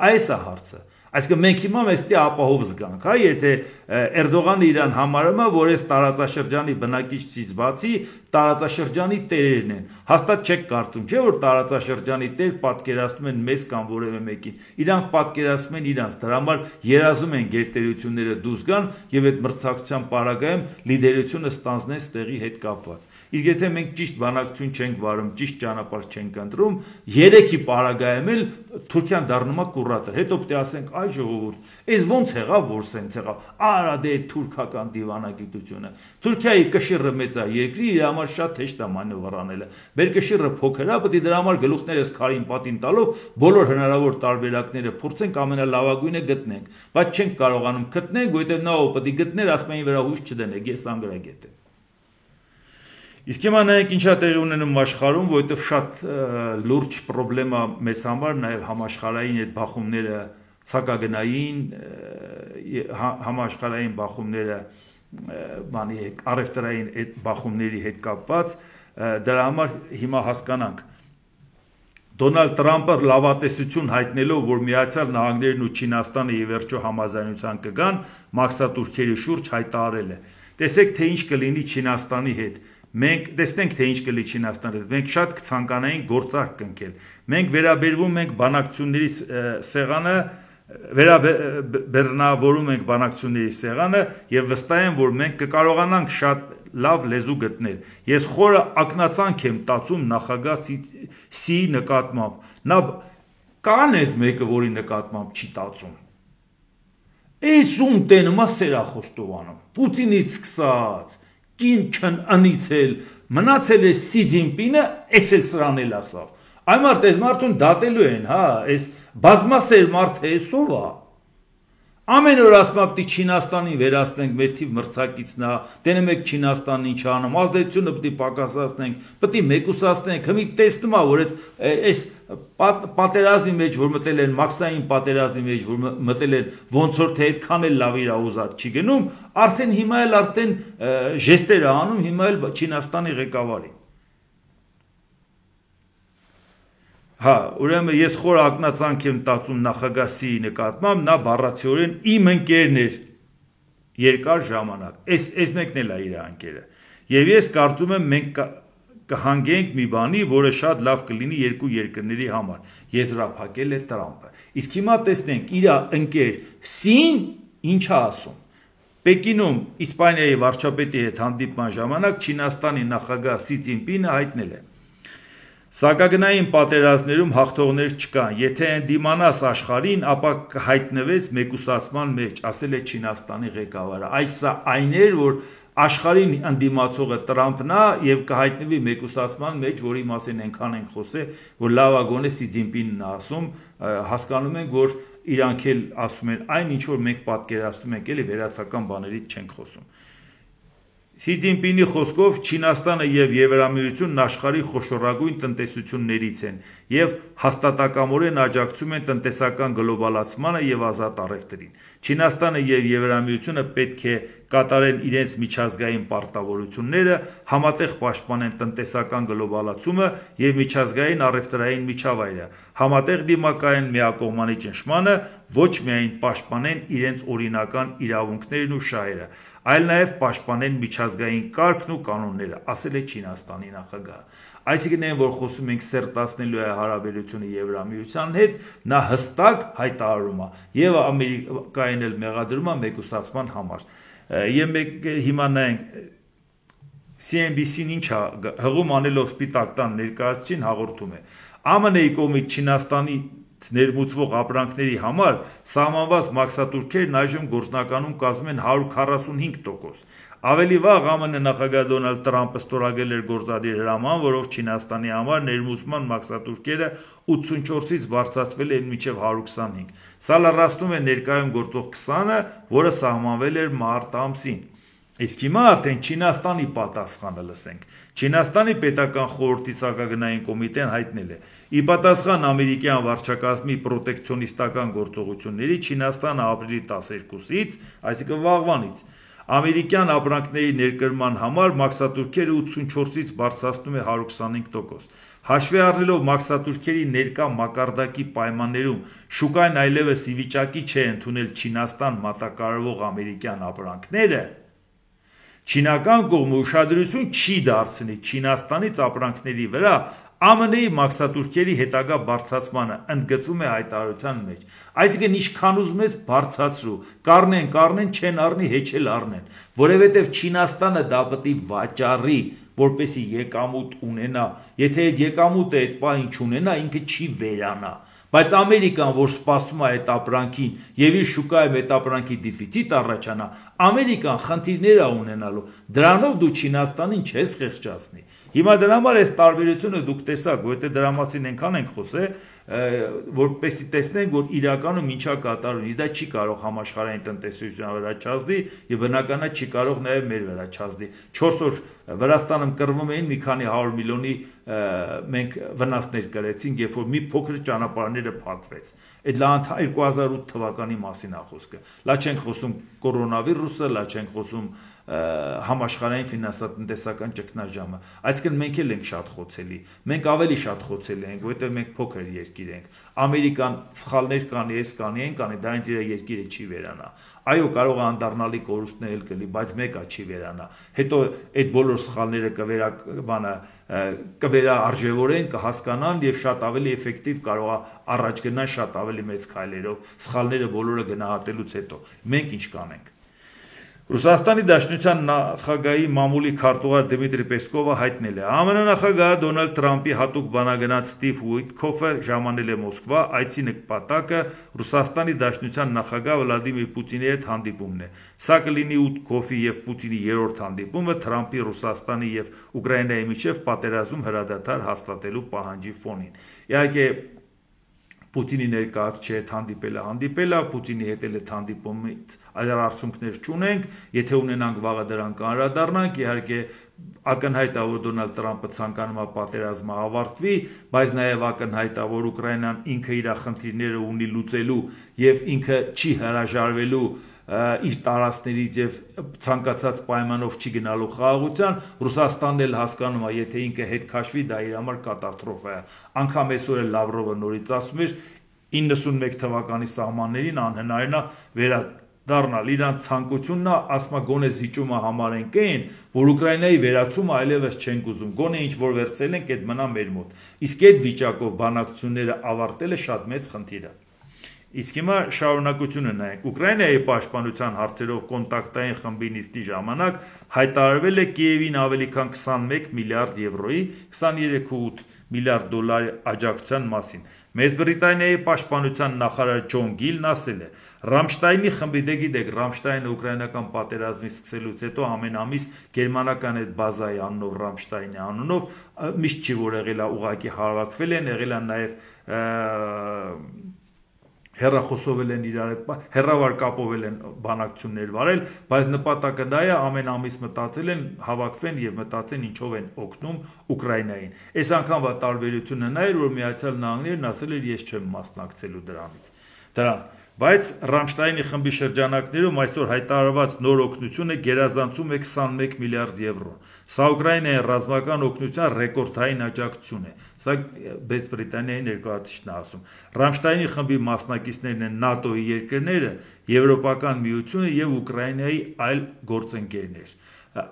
այս է հարցը։ Այսինքն մենք հիմա մեստի ապահով զգանք, հա, եթե Էրդողանը իրան համարում է, որ այս տարածաշրջանի բնակիչներից բացի տարածաշրջանի տերերն են։ Հաստատ չեք կարծում, չէ՞ որ տարածաշրջանի տեր պատկերացնում են մեզ կամ որևէ մեկին։ Իրանք պատկերացնում են իրանց, դրա համար երազում են գերտերությունները դուրս գան եւ այդ մրցակցության պարագայում լիդերությունը ստանձնեն ստեղի հետ կապված։ Իսկ եթե մենք ճիշտ բանակցություն չենք վարում, ճիշտ ճանապարհ չենք ընտրում, երեքի պարագայում էլ Թուրքիան դառնում է կուրատոր։ Հետո պետք է ասենք այ ժողովուրդ, այս ոնց եղավ, որ սենց եղավ։ Արա դե թուրքական դիվանագիտությունը։ Թուրքիայի կշիռը մեծ է երկրի, իր համար շատ հեշտ է մանևր անելը։ Մեր կշիռը փոքր է, պետք է դրա համար գլուխներս քարին պատին տալով բոլոր հնարավոր տարբերակները փորձենք ամենալավագույնը գտնենք, բայց չենք կարողանում գտնենք, որովհետև նա ով պետք է գտներ, ասում են վրա հույս չդնեք, ես անգրագետ եմ։ Իսկ հիմա նայեք ինչա տեղի ունենում աշխարհում, որովհետև շատ լուրջ խնդրեմ է մեզ համար, նաև համաշխարհային այդ բախումները ցակագնային համաշխարհային բախումները բանի հետ առևտրային այդ բախումների հետ կապված դրա համար հիմա հասկանանք Դոնալդ Տրամպը լավատեսություն հայտնելով, որ Միացյալ Նահանգներն ու Չինաստանը ի վերջո համաձայնության կգան, մաքսատուրքերի շուրջ հայտարարել է։ Տեսեք, թե ինչ կլինի Չինաստանի հետ։ Մենք տեսնենք, թե ինչ կլինի Չինաստանի հետ։ Մենք շատ կցանկանայինք գործարք կնքել։ Մենք վերաբերվում ենք բանակցությունների սեղանը վերաբեռնավորում ենք բանակցությունների սեղանը եւ վստահ եմ, որ մենք կկարողանանք շատ լավ լեզու գտնել։ Ես խորը ակնածանք եմ տածում նախագահ Սիի նկատմամբ։ Նա կան էս մեկը, որի նկատմամբ չի տածում։ Էս ում տենում է սերախոստովանում։ Պուտինից սկսած, կին չնից էլ մնացել է Սի Ցզինպինը, էս էլ սրան էլ ասավ։ Այ մարդ, այս մարդուն դատելու են, հա, այս բազմասեր մարդը էսով է։ Ամեն օր ասում է Չինաստանին վերացնենք, մեր թիվ մրցակիցն է, տենեմ եք Չինաստանն ինչ անում, ազդեցությունը պետք է պակասացնենք, պետք է մեկուսացնենք, հիմա տեսնում է, որ այս պատերազմի մեջ, որ մտել են, մաքսային պատերազմի մեջ, որ մտել են, ոնց որ թե այդքան էլ լավ իր ուզած չի գնում, արդեն հիմա էլ արդեն ժեստեր է անում, հիմա էլ Չինաստանի ղեկավարին։ Հա, ուրեմն ես խոր ակնածանք եմ տածում նախագահ Սիի նկատմամբ, նա բառացիորեն իմ ընկերն էր երկար ժամանակ։ Այս մեկն էլ է իր ընկերը։ Եվ ես կարծում եմ մենք կհանգենք մի բանի, որը շատ լավ կլինի երկու երկրների համար։ Եզրափակել է Տրամպը։ Իսկ հիմա տեսնենք իր ընկեր Սին ինչ է ասում։ Պեկինում Իսպանիայի վարչապետի հետ հանդիպման ժամանակ Չինաստանի նախագահ Սի Ցզինպինը հայտնել է. Սակագնային պատերազմներում հաղթողներ չկան, եթե ընդդիմանաս աշխարհին, ապա կհայտնվես մեկուսացման մեջ, ասել է Չինաստանի ղեկավարը։ Այս այն էր, որ աշխարհին ընդդիմացողը Տրամփն է եւ կհայտնվի մեկուսացման մեջ, որի մասին այնքան ենք խոսել, որ լավագույնը Սի Ցզինպինն է ասում, հասկանում ենք, որ իրանք էլ ասում են այն, ինչ որ մենք պատկերացնում ենք, էլի վերացական բաներից չենք խոսում։ Սի Ցզինպինի խոսքով Չինաստանը եւ Եվրամիությունն աշխարհի խոշորագույն տնտեսություններից են եւ հաստատակամորեն աջակցում են տնտեսական գլոբալացմանը եւ ազատ առևտրին։ Չինաստանը եւ Եվրամիությունը պետք է կատարեն իրենց միջազգային պարտավորությունները, համատեղ պաշտպանեն տնտեսական գլոբալացումը եւ միջազգային առևտրային միջավայրը, համատեղ դիմակայեն միակողմանի ճնշմանը, ոչ միայն պաշտպանեն իրենց օրինական իրավունքներն ու շահերը, այլ նաև պաշտպանեն միջազգային կարգն ու կանոնները, ասել է Չինաստանի նախագահը։ Այսինքն այն, որ խոսում ենք սերտացնելու է հարաբերությունը Եվրամիության հետ, նա հստակ հայտարարում է եւ Ամերիկային էլ մեղադրում է մեկուսացման համար։ Եվ մենք հիմա նայենք CNBC-ն ինչ հղում անելով Սպիտակ տան ներկայացուցին հաղորդում է. ԱՄՆ-ի կողմից Չինաստանի ներմուծվող ապրանքների համար սահմանված մաքսատուրքերն այժմ գործնականում կազմում են 145%։ Ավելի վաղ ԱՄՆ նախագահ Դոնալդ Տրամպը ստորագրել էր գործադիր հրաման, որով Չինաստանի համար ներմուծման մաքսատուրքերը 84-ից բարձրացվել են մինչև 125։ Սա լրացնում է ներկայում գործող 20-ը, որը սահմանվել էր մարտ ամսին։ Իսկ հիմա արդեն Չինաստանի պատասխանը լսենք։ Չինաստանի պետական խորհրդի սահմանագնային կոմիտեն հայտնել է. ի պատասխան ամերիկյան վարչակազմի պրոտեկցիոնիստական գործողությունների Չինաստանը ապրիլի 12-ից, այսինքն վաղվանից, ամերիկյան ապրանքների ներկրման համար մաքսատուրքերը 84-ից բարձրացնում է 125%։ Հաշվի առնելով մաքսատուրքերի ներկա մակարդակի պայմաններում շուկային այլևս ի վիճակի չէ ընդունել Չինաստան մատակարարվող ամերիկյան ապրանքները, չինական կողմը ուշադրություն չի դարձնի Չինաստանից ապրանքների վրա ԱՄՆ-ի մաքսատուրքերի հետագա բարձրացմանը, ընդգծում է հայտարարության մեջ։ Այսինքն ինչքան ուզում ես բարձրացրու, կառնեն, չեն առնի, հեչել առնեն, որովհետև Չինաստանը դա պետք է վաճառի, որպեսի եկամուտ ունենա, եթե այդ եկամուտը այդ պահին չունենա, ինքը չի վերանա։ Բայց Ամերիկան, որ սպասում է այդ ապրանքին եւ իր շուկայում այդ ապրանքի դեֆիցիտ առաջանա, Ամերիկան խնդիրներ է ունենալու։ Դրանով դու Չինաստանին չես խեղճացնի։ Հիմա դրա համար այս տարբերությունը դուք տեսաք, որովհետեւ դրա մասին այնքան ենք խոսել, որպեսզի տեսնենք, որ իրականում ինչա կատարվում։ Իսկ դա չի կարող համաշխարհային տնտեսության վրա չազդի եւ բնականա չի կարող նաեւ մեր վրա չազդի։ 4 օր Վրաստանում կռվում էին մի քանի 100 միլիոնի մենք վնասներ կրեցինք, երբ որ մի փոքր ճանապարհները փակվեց։ Այդ լա 2008 թվականի մասին է խոսքը։ Լա չենք խոսում կորոնավիրուսը, լա չենք խոսում համաշխարհային ֆինանսատնտեսական ճգնաժամը։ Այսինքն մենք էլ ենք շատ խոցելի։ Մենք ավելի շատ խոցելի ենք, որովհետև մենք փոքր երկիր ենք։ Ամերիկան սխալներ կանի, էս կանի, դա ինձ իր երկիրը չի վերանա։ Այո, կարող է անդառնալի կորուստներ կլի, բայց մեկը չի վերանա։ Հետո այդ բոլոր սխալները կվերարժևորեն, կհասկանան եւ շատ ավելի էֆեկտիվ կարող է առաջ գնան շատ ավելի մեծ քայլերով, սխալները բոլորը գնահատելուց հետո։ Մենք ինչ կանենք։ Ռուսաստանի Դաշնության նախագահի մամուլի քարտուղար Դմիտրի Պեսկովը հայտնել է. ԱՄՆ նախագահ Դոնալդ Տրամպի հատուկ բանագնաց Սթիվ Ուիթքոֆը ժամանել է Մոսկվա, այցի նպատակը Ռուսաստանի Դաշնության նախագահ Վլադիմիր Պուտինի հետ հանդիպումն է։ Սա կլինի Ուիթքոֆի եւ Պուտինի երրորդ հանդիպումը Տրամպի Ռուսաստանի եւ Ուկրաինայի միջև պատերազմում հրադադար հաստատելու պահանջի ֆոնին։ Իհարկե Պուտինի ներկայացուցիչ հետ հանդիպելը, Պուտինի հետ էլ այդ հանդիպումից այլ արդյունքներ չունենք, եթե ունենանք վաղը դրան կանդրադառնանք, իհարկե ակնհայտ է, որ Դոնալդ Տրամպը ցանկանում է պատերազմը ավարտվի, բայց նաև ակնհայտ է, որ Ուկրաինան ինքը իր խնդիրները ունի լուծելու եւ ինքը չի հրաժարվելու իր տարածքներից եւ ցանկացած պայմանով չի գնալու խաղաղության, Ռուսաստանն էլ հասկանում է, եթե ինքը հետ քաշվի, դա իր համար կատաստրոֆա է։ Անկամ այսօր էլ Լավրովը նորից ասում էր 91 թվականի սահմաններին անհնարին է վերադառնալ, իրանց ցանկությունն է, ասում է գոնե զիջումը համարենք այն, որ Ուկրաինայի վերացումը այլևս չենք ուզում, գոնե ինչ որ վերցրել ենք, այդ մնա մեր մոտ։ Իսկ այդ վիճակով բանակցությունները ավարտելը շատ մեծ խնդիր է։ Իսկ հիմա շարունակությունը նայենք։ Ուկրաինայի պաշտպանության հարցերով կոնտակտային խմբի նիստի ժամանակ հայտարարվել է Կիևին ավելի քան 21 միլիարդ եվրոյի 23.8 միլիարդ դոլարի աջակցության մասին։ Մեծ Բրիտանիայի պաշտպանության նախարար Ջոն Գիլն ասել է. Ռամշտայնի խմբի դե գիտեք, Ռամշտայնը ուկրաինական պատերազմի սկսելուց հետո ամեն ամիս գերմանական այդ բազայի անունով Ռամշտայնի անունով միշտ չի որ եղել է ուղակի հարվածվել են, եղել է նաև հեռախոսով են իրար հետ հեռավար կապով են բանակցություններ վարել, բայց նպատակը դա է, ամեն ամիս մտածել են հավաքվեն եւ մտածեն ինչով են օգնում Ուկրաինային։ Այս անգամվա տարբերությունը նա էր, որ Միացյալ Նահանգներն ասել էր ես չեմ մասնակցելու դրանից։ Բայց Ռամշտայնի խմբի շրջանակներում այսօր հայտարարված նոր օգնությունը գերազանցում է 21 միլիարդ եվրո։ Սա Ուկրաինայի ռազմական օգնության ռեկորդային աջակցություն է։ Սա Մեծ Բրիտանիայի ներկայացուցիչն է ասում։ Ռամշտայնի խմբի մասնակիցներն են ՆԱՏՕ-ի երկրները, Եվրոպական միությունը եւ Ուկրաինայի այլ գործընկերներ։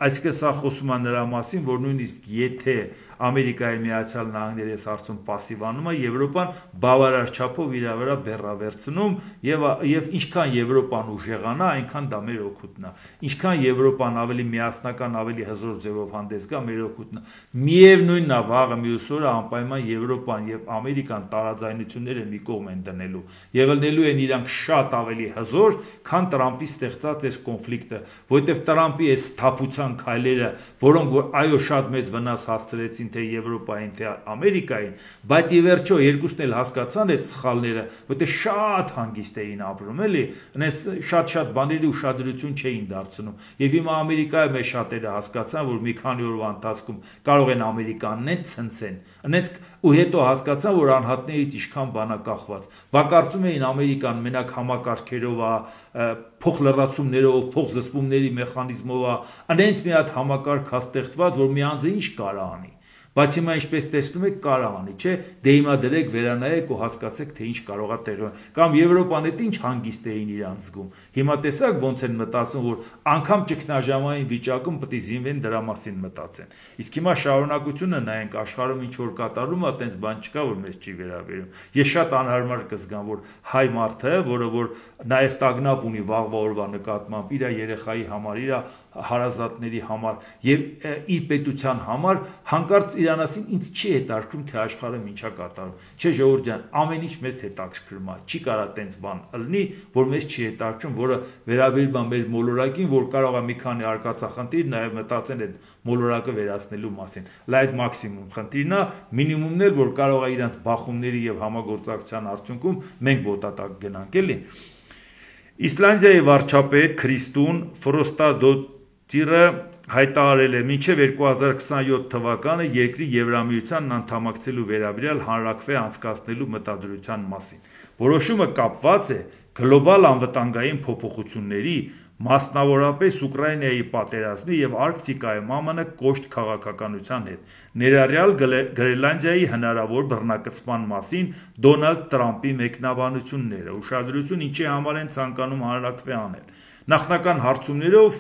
Այսինքն սա խոսում է նրա մասին, որ նույնիսկ եթե Ամերիկայի Միացյալ Նահանգների այս հարցում պասիվանում է, Եվրոպան բավարար չափով իր վրա բեռավերցնում եւ ինչքան Եվրոպան ուժեղանա, այնքան դա մեր օգուտն է։ Ինչքան Եվրոպան ավելի միասնական, ավելի հզոր ձևով հանդես գա, մեր օգուտն է։ Միևնույնն է, վաղը մյուս օրը անպայման Եվրոպան եւ Ամերիկան տարաձայնությունները մի կողմ են դնելու եւ ելնելու են իրանք շատ ավելի հզոր, քան Տրամպի ստեղծած այս կոնֆլիկտը, որովհետեւ Տրամպի այս թափության քայլերը, որոնք որ այո շատ մեծ վնաս հասցրեցին թե Եվրոպային, թե Ամերիկային, բայց ի վերջո երկուսն էլ հասկացան այդ սխալները, որտեղ շատ հանգիստ էին ապրում, էլի, այնպես շատ բաների ուշադրություն չէին դարձնում։ Եվ հիմա Ամերիկայում է շատերը հասկացան, որ մի քանի օրվա ընթացքում կարող են Ամերիկանն ցնցեն, այնպես ու հետո հասկացան, որ անհատներից ինչքան բան է կախված։ Բա կարծում էին Ամերիկան մենակ համակարգերով է, փոխլրացումներով, փոխզսպումների մեխանիզմով է, այնց մի հատ համակարգ է ստեղծված, որ մի անձը ինչ կարա անի։ Բայց հիմա ինչպես տեսնում եք կարա անի, չէ՞, դե հիմա դրեք վերանայեք ու հասկացեք թե ինչ կարող է տեղի ունենալ։ Կամ Եվրոպան հետ ինչ հանգիստ էին իրանց զգում։ Հիմա տեսակ ոնց են մտածում, որ անգամ ճգնաժամային վիճակում պետք է զինվեն դրա մասին մտածեն։ Իսկ հիմա շարունակությունը նայենք աշխարհում ինչ որ կատարում է, այտենց բան չկա, որ մեզ չի վերաբերում։ Ես շատ անհարմար կզգամ, որ հայ մարդը, որը որ նաև տագնապ ունի վաղվա օրվա նկատմամբ իր երեխայի համար, իր հարազատների համար եւ իր պետության համար հանկարծ իրանասին ինձ չի հետաքրքրում թե աշխարհում ինչա կատարում։ Չէ, ժողովուրդ ջան, ամեն ինչ մեզ հետաքրքրում է։ Չի կարա տենց բան ըլնի, որ մեզ չի հետաքրքրում, որը վերաբերում է մեր մոլորակին, որ կարող է մի քանի արկածախնդիր նաև մտածեն այդ մոլորակը վերացնելու մասին։ Լա այդ մաքսիմում խնդիրն է, մինիմումն էլ որ կարող է իրանց բախումների եւ համագործակցության արդյունքում մենք ոտատակ գնանք, էլի։ Իսլանդիայի վարչապետ Քրիստուն Ֆրոստադոտիրը հայտարարել է մինչև 2027 թվականը երկրի Եվրամիությանն անդամակցելու վերաբերյալ հանրաքվե անցկացնելու մտադրության մասին։ Որոշումը կապված է գլոբալ անվտանգային փոփոխությունների, մասնավորապես Ուկրաինայի պատերազմի եւ Արկտիկայում ԱՄՆ կոշտ քաղաքականության հետ, ներառյալ Գրենլանդիայի հնարավոր բռնակցման մասին Դոնալդ Տրամպի մեկնաբանությունները, ուշադրություն ինչի համար են ցանկանում հանրաքվե անել։ Նախնական հարցումներով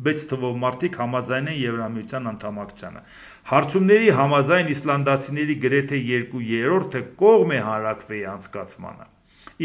6 թվով մարդիկ համաձայն են Եվրամիության անդամակցությանը։ Հարցումների համաձայն իսլանդացիների գրեթե 2/3-ը կողմ է հանրաքվեի անցկացմանը,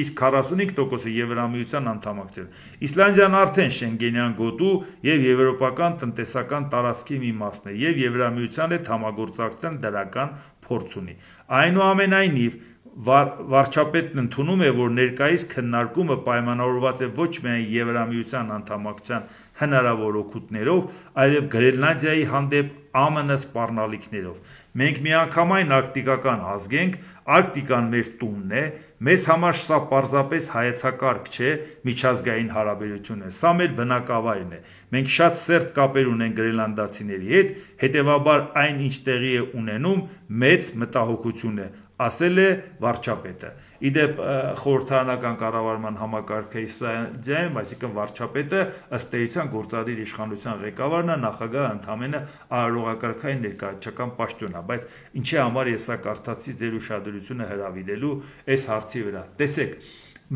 իսկ 45%-ը Եվրամիության անդամակցել։ Իսլանդիան արդեն Շենգենյան գոտու եւ եվրոպական տնտեսական տարածքի մի մասն է եւ Եվրամիության հետ համագործակցության դրական փորձ ունի։ Այնուամենայնիվ վարչապետն ընդունում է, որ ներկայիս քննարկումը պայմանավորված է ոչ միայն Եվրամիության անդամակցության հնարավոր օգուտներով, այլև Գրենլանդիայի հանդեպ ԱՄՆ սպառնալիքներով։ Մենք միանգամայն արկտիկական ազգ ենք, Արկտիկան մեր տունն է, մեզ համար սա պարզապես հայեցակարգ չէ, միջազգային հարաբերություն է, սա մեր բնակավայրն է։ Մենք շատ սերտ կապեր ունենք գրենլանդացիների հետ, հետևաբար այն ինչ տեղի է ունենում, մեծ մտահոգություն է, ասել է վարչապետը։ Իդեպ խորհրդարանական կառավարման համակարգը Իսլանդիայում, այսինքն վարչապետը ըստ էության գործադիր իշխանության ղեկավարն է, նախագահը ընդամենը արարողակարգային ներկայացչական պաշտոն է, բայց ինչի համար ես սա կարդացի ձեր ուշադրությունը հրավիրելու այս հարցի վրա։ Տեսեք,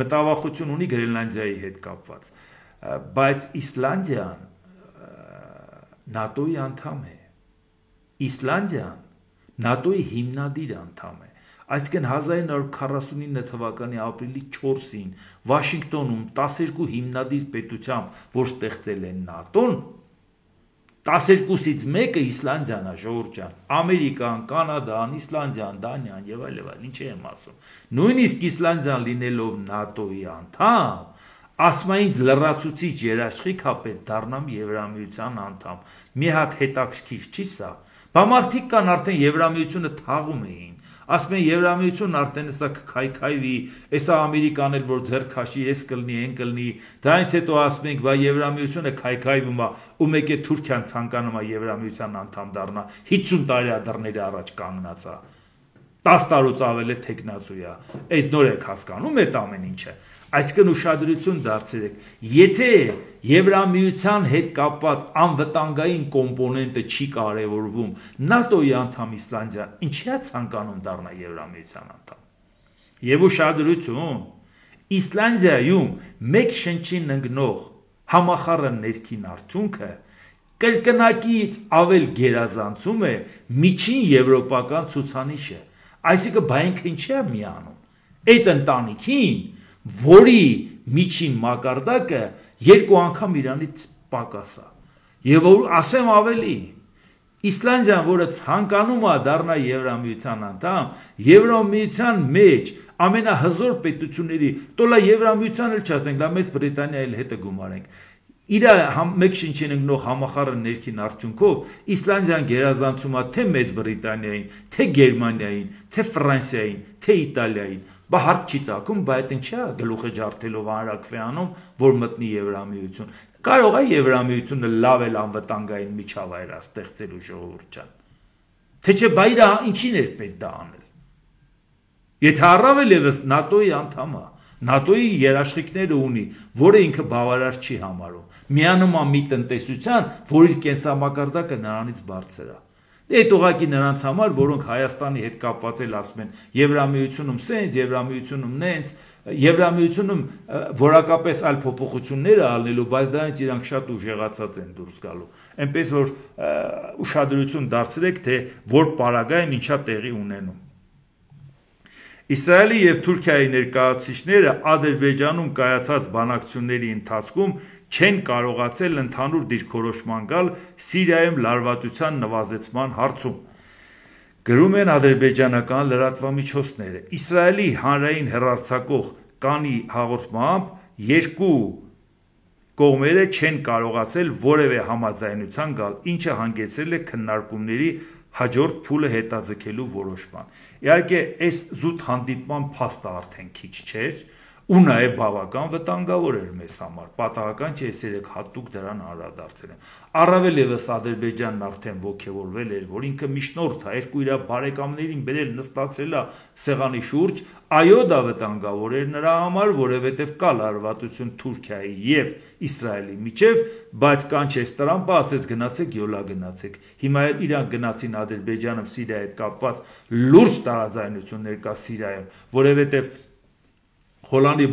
մտավախություն ունի Գրենլանդիայի հետ կապված, բայց Իսլանդիան ՆԱՏՕ-ի անդամ է։ Իսլանդիան ՆԱՏՕ-ի հիմնադիր անդամ է։ Այսինքն 1949 թվականի ապրիլի 4-ին Վաշինգտոնում 12 հիմնադիր պետությամբ, որ ստեղծել են ՆԱՏՕ-ն, 12-ից մեկը Իսլանդիան է, ժողովուրդ ջան, Ամերիկան, Կանադան, Իսլանդիան, Դանիան եւ այլն, ինչ եմ ասում։ Նույնիսկ Իսլանդիան լինելով ՆԱՏՕ-ի անդամ, ասում են ինձ լրացուցիչ երաշխիք է պետք դառնամ Եվրամիության անդամ։ Մի հատ հետաքրքիր չի սա։ Բա մարդիկ կան արդեն Եվրամիությունը թաղում էին։ Ասում են Եվրամիությունն արդեն սա կքայքայվի, էսա Ամերիկան էլ որ ձեռք քաշի, էս կլնի, այն կլնի։ Դրանից հետո ասում ենք, բա Եվրամիությունը քայքայվում է, ու մեկ է Թուրքիան ցանկանում է Եվրամիության անդամ դառնա, 50 տարի դռների առաջ կանգնած է։ 10 տարուց ավել է թեկնածու է։ Այս նոր եք հասկանում այդ ամեն ինչը։ Այսինքն ուշադրություն դարձրեք, եթե Եվրամիության հետ կապված անվտանգային կոմպոնենտը չի կարևորվում, ՆԱՏՕ-ի անդամ Իսլանդիան ինչի է ցանկանում դառնա Եվրամիության անդամ։ Եվ ուշադրություն, Իսլանդիայում մեկ շնչին ընկնող համախառն ներքին արդյունքը կրկնակից ավել գերազանցում է միջին եվրոպական ցուցանիշը։ Այսինքն բայինքը ինչի է միանում։ Այդ ընտանիքին, որի միջին մակարդակը 2 անգամ իրանից պակաս է։ Եվ որ ասեմ ավելի, Իսլանդիան, որը ցանկանում է դառնա Եվրամիության անդամ, Եվրամիության մեջ ամենահզոր պետությունների, տոլա Եվրամիության էլ չասենք, դա Մեծ Բրիտանիայի հետ գումարենք։ Իր մեկ շնչին ընկնող համախառն ներքին արդյունքով Իսլանդիան գերազանցում է թե Մեծ Բրիտանիային, թե Գերմանիային, թե Ֆրանսիային, թե Իտալիային։ Բա հարց չի ծագում, բայց այն չէ գլուխը ջարդելով հանրակրվե անում, որ մտնի Եվրամիություն։ Կարող է Եվրամիությունը լավ էլ անվտանգային միջավայր ստեղծելու ժողովուրդ ջան։ Թե չէ բայ դա ինչին էր պետք դա անել։ Եթե առավել եւս ՆԱՏՕ-ի անդամ է, ՆԱՏՕ-ի երաշխիքները ունի, որը ինքը բավարար չի համարում։ Միանում է մի տնտեսության, որ իր կենսամակարդակը նրանից բարձր է։ Այդ ուղղակի նրանց համար, որոնք Հայաստանի հետ կապված էլ ասում են Եվրամիությունում սենց, Եվրամիությունում նենց, Եվրամիությունում որակապես այլ փոփոխություններ է ալնելու, բայց դրանից իրանք շատ ուժեղացած են դուրս գալու։ Այնպես որ ուշադրություն դարձրեք, թե որ պարագայում ինչա տեղի ունենում։ Իսրայելի և Թուրքիայի ներկայացուցիչները Ադրբեջանում կայացած բանակցությունների ընթացքում չեն կարողացել ընդհանուր դիրքորոշման գալ Սիրիայում լարվածության նվազեցման հարցում։ Գրում են ադրբեջանական լրատվամիջոցները։ Իսրայելի հանրային հեռարձակող Կանի հաղորդմամբ երկու կողմերը չեն կարողացել որևէ համաձայնության գալ, ինչը հանգեցրել է քննարկումների հաջորդ փուլը հետաձգելու որոշման։ Իհարկե, այս զուտ հանդիպման փաստը արդեն քիչ չէր, ու նաև բավական վտանգավոր էր մեզ համար։ Պատահական չէ, ես երեք հատուկ դրան անդրադարձել եմ։ Առավել եւս Ադրբեջանն արդեն ոգևորվել էր, որ ինքը միջնորդ է, երկու իր բարեկամներին բերել նստացել է սեղանի շուրջ, այո, դա վտանգավոր էր նրա համար, որովհետև կա լարվածություն Թուրքիայի եւ Իսրայելի միջև, բայց կանչեց Տրամպը, ասեց գնացեք յոլա գնացեք։ Հիմա էլ իրանք գնացին Ադրբեջանում Սիրիայի հետ կապված լուրջ տարաձայնություններ կա Սիրիայում, որովհետև Գոլանի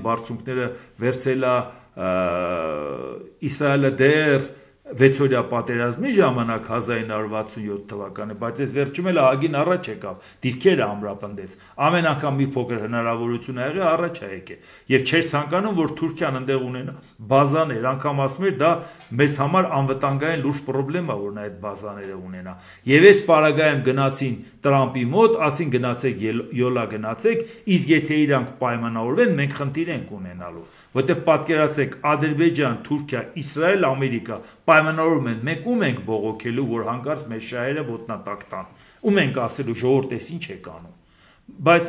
բարձունքները վերցել է Իսրայելը դեռ 6-օրյա պատերազմի ժամանակ 1967 թվականը, բայց այս վերջում էլ ահագին առաջ եկավ, դիրքերը ամրապնդեց, ամեն անգամ մի փոքր հնարավորություն ա եղել առաջ ա եկել, եւ չէր ցանկանում, որ Թուրքիան ընդեղ ունենա բազաներ, անգամ ասում էր դա մեզ համար անվտանգային լուրջ խնդրեմ է, որ նա այդ բազաները ունենա, եւ այս պարագայում գնացին Տրամպի մոտ, ասին գնացեք յոլա գնացեք, իսկ եթե իրանք պայմանավորվեն, մենք խնդիր ենք ունենալու, որտեղ պատկերացեք Ադրբեջան, Թուրքիա, Իսրայել, Ամերիկա պայմանավորում են, մենք ում ենք բողոքելու, որ հանկարծ մեր շահերը ոտնատակ տան, ում ենք ասելու ժողովուրդ էս ինչ եք անում, բայց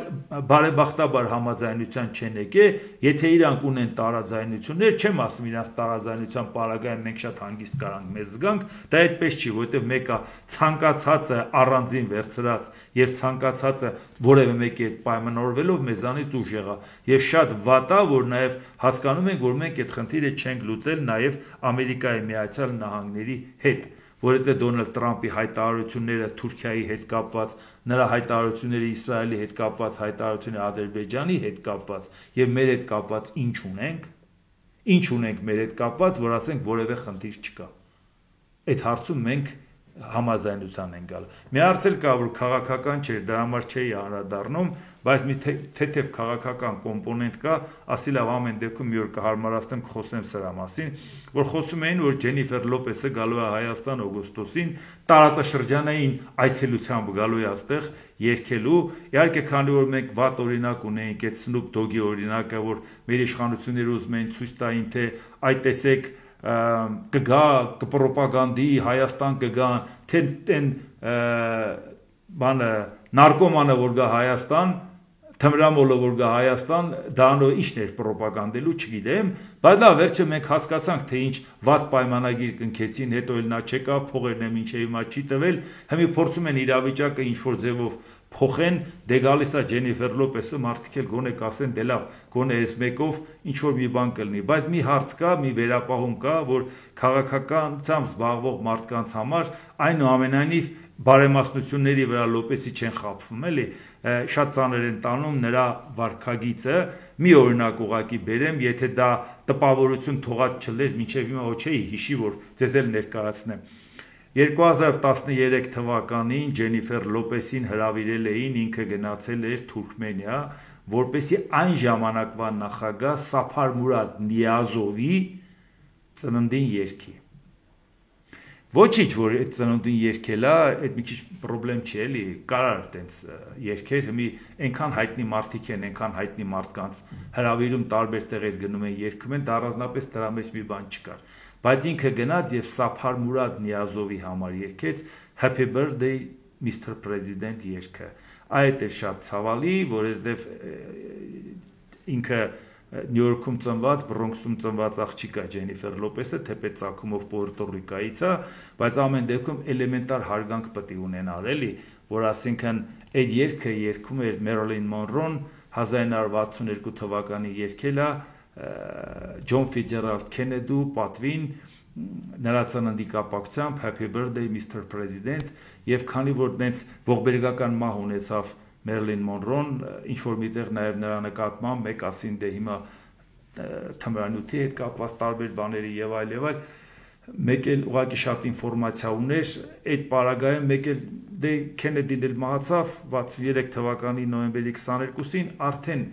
բարեբախտաբար համաձայնության չեն եկել, եթե իրանք ունեն տարաձայնություններ, չեմ ասում իրանք տարաձայնության պարագայում մենք շատ հանգիստ կարանք մեզ զգանք, դա այդպես չի, որովհետև մեկը ցանկացածը առանձին վերցրած եւ ցանկացածը որևէ մեկի հետ պայմանավորվելով մեզանից ուժեղ է եւ շատ վատ է, որ նաեւ հասկանում ենք, որ մենք այդ խնդիրը չենք լուծել նաեւ Ամերիկայի Միացյալ Նահանգների հետ, որովհետև Դոնալդ Տրամպի հայտարարությունները Թուրքիայի հետ կապված, նրա հայտարարությունները Իսրայելի հետ կապված, հայտարարությունները Ադրբեջանի հետ կապված եւ մեր հետ կապված ինչ ունենք մեր հետ կապված, որ ասենք որևէ խնդիր չկա։ Այդ հարցում մենք համաձայնության են գալ։ Մի հարց էլ կա, որ քաղաքական չէր, դրա համար չէի անդրադառնում, բայց մի թեթև քաղաքական կոմպոնենտ կա, ասի լավ ամեն դեպքում մի օր կհարմարացնեմ կխոսեմ սրա մասին, որ խոսում էին, որ Ջենիֆեր Լոպեսը գալու է Հայաստան օգոստոսին, տարածաշրջանային այցելությամբ գալու է այստեղ երգելու, իհարկե քանի որ մենք վատ օրինակ ունեինք այդ Snoop Dogg-ի օրինակը, որ մեր իշխանությունները ուզում էին ցույց տային, թե այ տեսեք կգա կպրոպագանդի Հայաստան կգան, թե այն բանը նարկոմանը որ գա Հայաստան, թմրամոլը որ գա Հայաստան, դա ինչն էր պրոպագանդելու, չգիտեմ, բայց լավ, վերջը մենք հասկացանք, թե ինչ վատ պայմանագիր կնքեցին, հետո էլ նա չեկավ, փողերն եմ ինչեի հիմա չի տվել, հիմա փորձում են իրավիճակը ինչ որ ձևով փոխեն, դե գալիս է Ջենիֆեր Լոպեսը, մարդիկ էլ գոնե կասեն, դե լավ, գոնե այս մեկով ինչ որ մի բան կլինի, բայց մի հարց կա, մի վերապահում կա, որ քաղաքականությամբ զբաղվող մարդկանց համար այնուամենայնիվ բարեմասնությունների վրա Լոպեսի չեն խաբվում, էլի, շատ ծանր են տանում նրա վարքագիծը, մի օրինակ ուղղակի բերեմ, եթե դա տպավորություն թողած չլեր, մինչև հիմա ոչեի հիշի, որ ձեզ էլ ներկայացնեմ։ 2013 թվականին Ջենիֆեր Լոպեսին հրավիրել էին, ինքը գնացել էր Թուրքմենիա, որպեսզի այն ժամանակվա նախագահ Սափար Մուրադ Նիազովի ծննդին երգի։ Ոչինչ, որ այդ ծնունդին երգելա, այդ մի քիչ պրոբլեմ չի, էլի, կարար տենց երգեր, հիմի այնքան հայտնի մարդիկ են, այնքան հայտնի մարդկանց հրավիրում տարբեր տեղեր գնում են երգում են, դա առանձնապես դրա մեջ մի բան չկար։ Բայց ինքը գնաց եւ Սափար Մուրադ Նիազովի համար երգեց Happy Birthday Mr. President երգը։ Այդ է շատ ցավալի, որովհետեւ ինքը Նյու Յորքում ծնված, Բրոնքսում ծնված աղջիկ է Ջենիֆեր Լոպեսը, թեպետ ծագումով Պուերտո Ռիկայից է, բայց ամեն դեպքում էլեմենտար հարգանք պետք է ունենալ, էլի, որ ասենքն այդ երգը երգում էր Մերիլին Մոնրոն 1962 թվականի երգել է Ջոն Ֆիցջերալդ Քենեդու պատվին նրա ծննդի կապակցությամբ Happy Birthday Mr. President եւ քանի որ դենց ողբերգական մահ ունեցավ Մերիլին Մոնրոն, ինչ որ միտեղ նաև նրա նկատմամբ մեկ ասին դե հիմա թմրանյութի հետ կապված տարբեր բաների եւ այլ, մեկ էլ ուղղակի շատ ինֆորմացիա ուներ, այդ պարագայում մեկ էլ դե Քենեդին էլ մահացավ 63 թվականի նոյեմբերի 22-ին, արդեն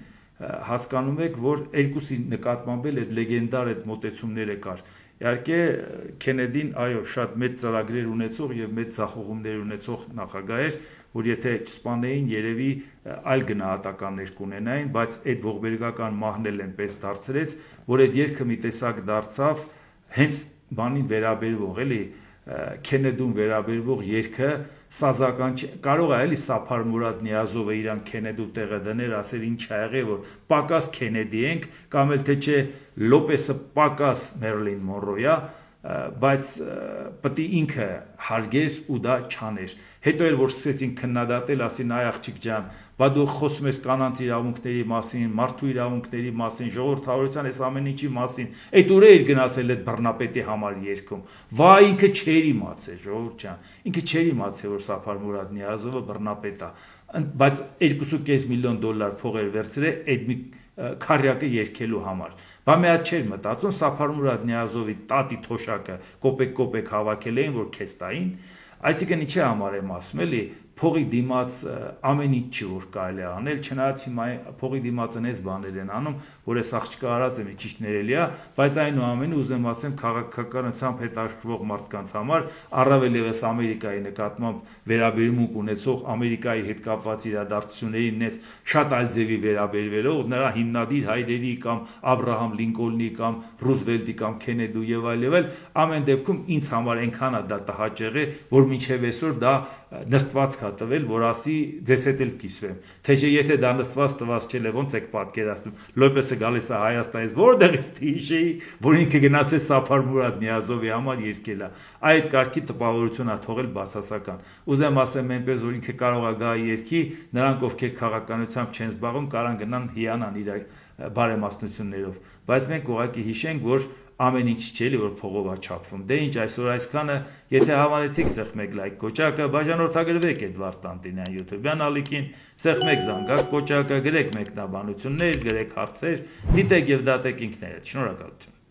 հասկանում եք, որ երկուսի նկատմամբ էլ այդ լեգենդար այդ մոտեցումները կար։ Իհարկե Քենեդին, այո, շատ մեծ ծրագրեր ունեցող եւ մեծ ցախողումներ ունեցող նախագահ էր, որ եթե չսպանեին, երևի այլ գնահատականներ կունենային, բայց այդ ողբերգական մահն էլ այնպես դարձրեց, որ այդ երգը մի տեսակ դարձավ հենց բանին վերաբերվող, էլի, Քենեդուն վերաբերվող երգը սազական չէ, կարող է էլի Սափար Մուրադ Նիազովը իրան Քենեդու տեղը դներ, ասել ինչ ա եղել, որ պակաս Քենեդի ենք, կամ էլ թե չէ Լոպեսը պակաս Մերիլին Մոնրոյա, բայց պետք է ինքը հարգեր ու դա չաներ։ Հետո էլ որ սկսեցին քննադատել, ասին այ աղջիկ ջան, բա դու խոսում ես կանանց իրավունքների մասին, մարդու իրավունքների մասին, ժողովրդավարության այս ամեն ինչի մասին, այդ ուր էր գնացել այդ բռնապետի համար երգում։ Վա ինքը չէր իմացել, ժողովուրդ ջան, ինքը չէր իմացել, որ Սափար Մուրադ Նիազովը բռնապետ է, բայց 2.5 միլիոն դոլար փող էր վերցրել այդ մի քարյակը երգելու համար։ Բա մի հատ չէր մտածում Սափար Մուրադ Նիազովի տատի թոշակը կոպեկ հավաքել էին, որ քեզ տային, այսինքն ինչի համար եմ ասում, էլի, փողի դիմաց ամեն ինչ չի որ կարելի է անել, չնայած հիմա փողի դիմաց այնպես բաներ են անում, որ այս աղջիկը արած է մի քիչ ներելի է, բայց այնուամենայնիվ ուզեմ ասեմ քաղաքականությամբ հետաքրքրվող մարդկանց համար, առավել եւս Ամերիկայի նկատմամբ վերաբերմունք ունեցող Ամերիկայի հետ կապված իրադարձություններին նենց շատ այլ ձևի վերաբերվելով, նրա հիմնադիր հայրերի կամ Աբրահամ Լինկոլնի կամ Ռուզվելտի կամ Քենեդու եւ այլ, ամեն դեպքում ինձ համար այնքան է դա տհաճ է, որ մինչեւ այսօր դա նստված կա տվել, որ ասի ձեզ հետ էլ կիսվեմ, թե չէ եթե դա նստված տված չէ, ոնց եք պատկերացնում, Լոպեսը գալիս է Հայաստանից, որտեղից հիշեի, որ ինքը գնաց է Սափար Մուրադ Նիազովի համար երգել է, այդ կարգի տպավորություն է թողել բացասական, ուզեմ ասեմ այնպես, որ ինքը կարող է գա երգի, նրանք ովքեր քաղաքականությամբ չեն զբաղվում, կարան գնան հիանան իր բարեմասնություններով, բայց մենք ուղղակի հիշենք, որ ամեն ինչ չէ էլի որ փողով է չափվում։ Դե ինչ այսօր այսքանը, եթե հավանեցիք սեղմեք լայք կոճակը, բաժանորդագրվեք Էդվարդ Տանտինյան YouTube-յան ալիքին, սեղմեք զանգակ կոճակը, գրեք մեկնաբանություններ, գրեք հարցեր, դիտեք եւ դատեք ինքներդ։ Շնորհակալություն։